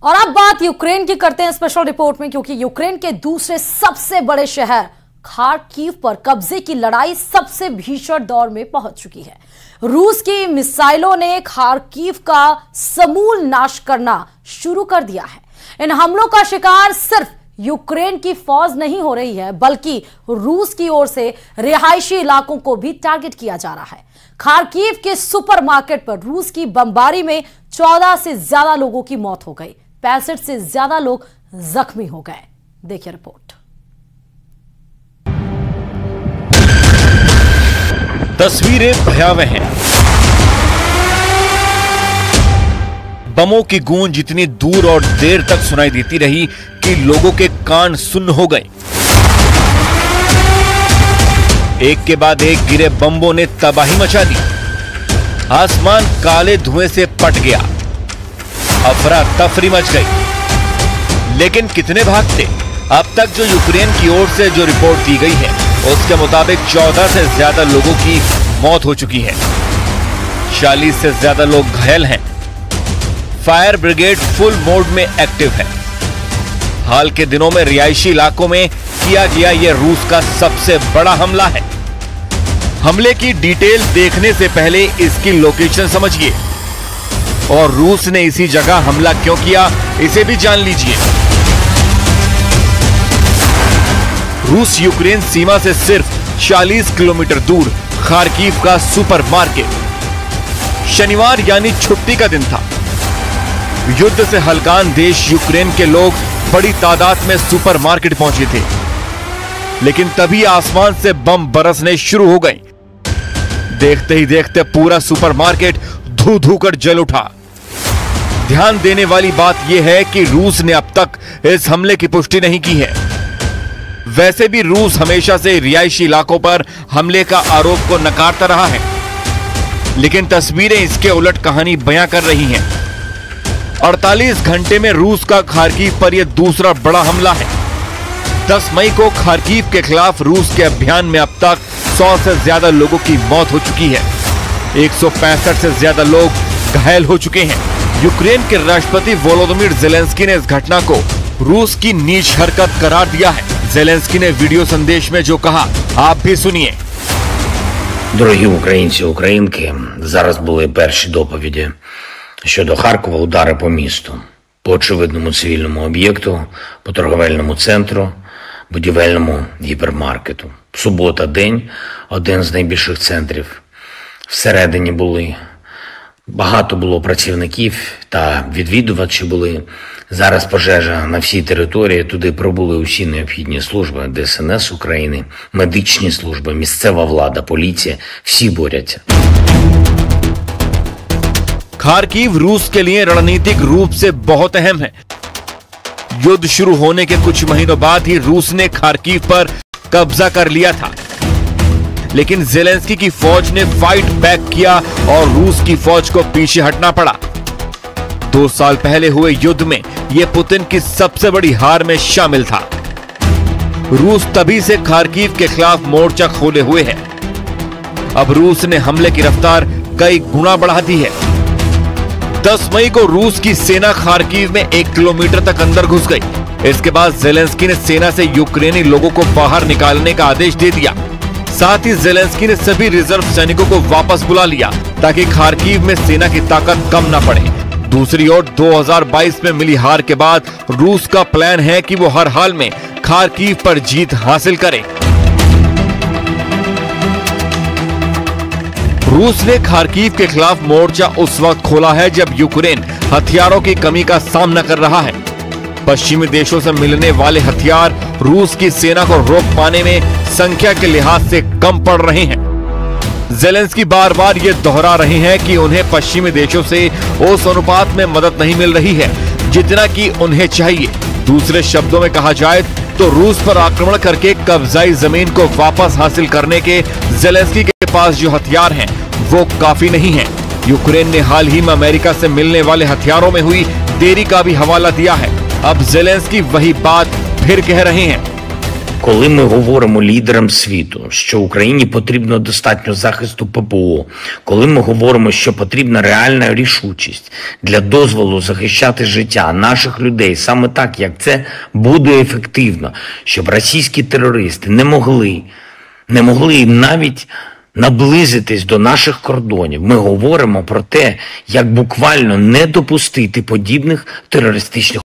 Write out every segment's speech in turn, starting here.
और अब बात यूक्रेन की करते हैं स्पेशल रिपोर्ट में, क्योंकि यूक्रेन के दूसरे सबसे बड़े शहर खार्किव पर कब्जे की लड़ाई सबसे भीषण दौर में पहुंच चुकी है। रूस की मिसाइलों ने खार्किव का समूल नाश करना शुरू कर दिया है। इन हमलों का शिकार सिर्फ यूक्रेन की फौज नहीं हो रही है, बल्कि रूस की ओर से रिहायशी इलाकों को भी टारगेट किया जा रहा है। खार्किव के सुपरमार्केट पर रूस की बमबारी में 14 से ज्यादा लोगों की मौत हो गई, 65 से ज्यादा लोग जख्मी हो गए। देखिए रिपोर्ट। तस्वीरें भयावह हैं। बमों की गूंज जितनी दूर और देर तक सुनाई देती रही कि लोगों के कान सुन्न हो गए। एक के बाद एक गिरे बम्बों ने तबाही मचा दी। आसमान काले धुएं से पट गया। अफरा तफरी मच गई। लेकिन कितने भागते? अब तक जो यूक्रेन की ओर से जो रिपोर्ट दी गई है उसके मुताबिक 14 से ज्यादा लोगों की मौत हो चुकी है। 40 से ज्यादा लोग घायल हैं। फायर ब्रिगेड फुल मोड में एक्टिव है। हाल के दिनों में रिहायशी इलाकों में किया गया यह रूस का सबसे बड़ा हमला है। हमले की डिटेल देखने से पहले इसकी लोकेशन समझिए और रूस ने इसी जगह हमला क्यों किया इसे भी जान लीजिए। रूस यूक्रेन सीमा से सिर्फ 40 किलोमीटर दूर खार्किव का सुपरमार्केट। शनिवार यानी छुट्टी का दिन था। युद्ध से हलकान देश यूक्रेन के लोग बड़ी तादाद में सुपरमार्केट पहुंचे थे, लेकिन तभी आसमान से बम बरसने शुरू हो गए। देखते ही देखते पूरा सुपरमार्केट धू धू कर जल उठा। ध्यान देने वाली बात यह है कि रूस ने अब तक इस हमले की पुष्टि नहीं की है। वैसे भी रूस हमेशा से रिहायशी इलाकों पर हमले का आरोप को नकारता रहा है, लेकिन तस्वीरें इसके उलट कहानी बयां कर रही हैं। 48 घंटे में रूस का खार्किव पर यह दूसरा बड़ा हमला है। 10 मई को खार्किव के खिलाफ रूस के अभियान में अब तक 100 से ज्यादा लोगों की मौत हो चुकी है। 165 से ज्यादा लोग घायल हो चुके हैं। यूक्रेन के राष्ट्रपति वोलोदिमीर ज़ेलेंस्की ने इस घटना को रूस की नीच हरकत करार दिया है। ज़ेलेंस्की ने वीडियो संदेश में जो कहा, आप भी सुनिए। Дорогі українці, українки, зараз були перші доповіді щодо Харкова, удари по місту, по очевидному цивільному об'єкту, по торговельному центру, будівельному гіпермаркету. Субота – день, один з найбільших центрів. Всередині були, багато було працівників та відвідувачі були. Зараз пожежа на всій території, туди прибули усі необхідні служби, ДСНС України, медичні служби, місцева влада, поліція, всі борються. खार्किव रूस के लिए रणनीतिक रूप से बहुत अहम है। युद्ध शुरू होने के कुछ महीनों बाद ही रूस ने खार्किव पर कब्जा कर लिया था, लेकिन ज़ेलेंस्की की फौज ने फाइट बैक किया और रूस की फौज को पीछे हटना पड़ा। 2 साल पहले हुए युद्ध में यह पुतिन की सबसे बड़ी हार में शामिल था। रूस तभी से खार्किव के खिलाफ मोर्चा खोले हुए है। अब रूस ने हमले की रफ्तार कई गुना बढ़ा दी है। 10 मई को रूस की सेना खार्किव में 1 किलोमीटर तक अंदर घुस गई। इसके बाद ज़ेलेंस्की ने सेना से यूक्रेनी लोगों को बाहर निकालने का आदेश दे दिया। साथ ही ज़ेलेंस्की ने सभी रिजर्व सैनिकों को वापस बुला लिया ताकि खार्किव में सेना की ताकत कम न पड़े। दूसरी ओर 2022 में मिली हार के बाद रूस का प्लान है कि वो हर हाल में खार्किव पर जीत हासिल करे। रूस ने खार्किव के खिलाफ मोर्चा उस वक्त खोला है जब यूक्रेन हथियारों की कमी का सामना कर रहा है। पश्चिमी देशों से मिलने वाले हथियार रूस की सेना को रोक पाने में संख्या के लिहाज से कम पड़ रहे हैं। ज़ेलेंस्की बार बार ये दोहरा रहे हैं कि उन्हें पश्चिमी देशों से उस अनुपात में मदद नहीं मिल रही है जितना कि उन्हें चाहिए। दूसरे शब्दों में कहा जाए तो रूस पर आक्रमण करके कब्जाई जमीन को वापस हासिल करने के ज़ेलेंस्की के पास जो हथियार हैं वो काफी नहीं है। यूक्रेन ने हाल ही में अमेरिका से मिलने वाले हथियारों में हुई देरी का भी हवाला दिया है। अब ज़ेलेंस्की वही बात फिर कह रहे हैं। Коли ми говоримо лідерам світу, що Україні потрібно достатньо захисту ППО, коли ми говоримо, що потрібна реальна рішучість для дозволу захищати життя наших людей саме так, як це буде ефективно, щоб російські терористи не могли навіть наблизитись до наших кордонів. Ми говоримо про те, як буквально не допустити подібних терористичних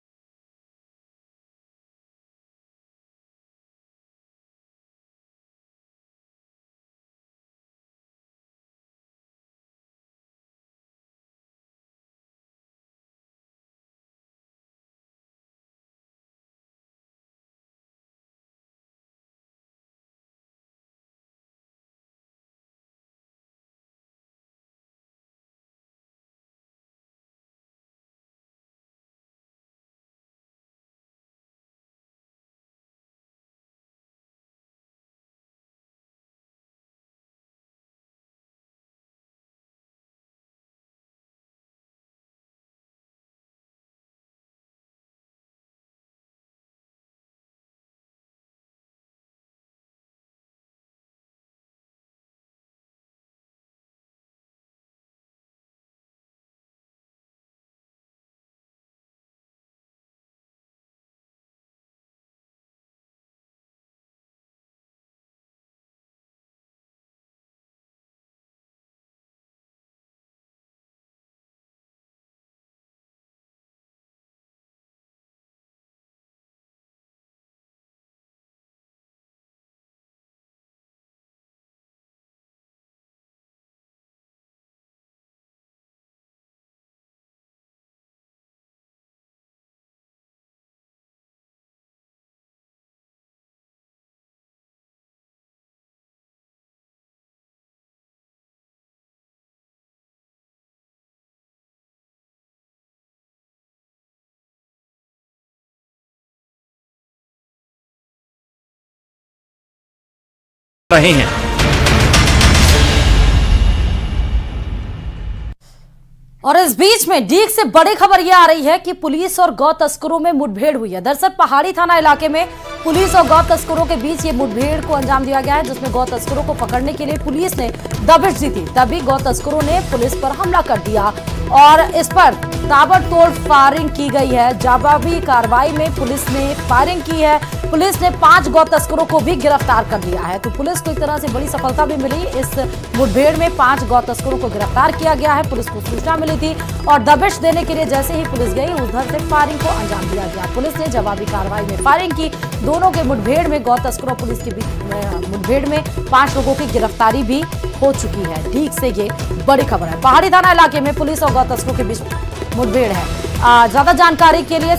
रहे हैं। और इस बीच में डीग से बड़ी खबर यह आ रही है कि पुलिस और गौ तस्करों में मुठभेड़ हुई है। दरअसल पहाड़ी थाना इलाके में पुलिस और गौ तस्करों के बीच ये मुठभेड़ को अंजाम दिया गया है, जिसमें गौ तस्करों को पकड़ने के लिए पुलिस ने दबिश दी थी। तभी गौ तस्करों ने पुलिस पर हमला कर दिया और इस पर ताबड़तोड़ फायरिंग की गई है। जवाबी कार्रवाई में पुलिस ने फायरिंग की है। पुलिस ने 5 गौ तस्करों को भी गिरफ्तार कर लिया है। तो पुलिस को एक तरह से बड़ी सफलता भी मिली। इस मुठभेड़ में 5 गौ तस्करों को गिरफ्तार किया गया है। पुलिस को सूचना मिली थी और दबिश देने के लिए जैसे ही पुलिस गई, उधर से फायरिंग को अंजाम दिया गया। पुलिस ने जवाबी कार्रवाई में फायरिंग की। दोनों के मुठभेड़ में गौ तस्करों पुलिस के बीच मुठभेड़ में 5 लोगों की गिरफ्तारी भी हो चुकी है। ठीक से ये बड़ी खबर है। पहाड़ी थाना इलाके में पुलिस और गौ तस्करों के बीच मुठभेड़ है। ज्यादा जानकारी के लिए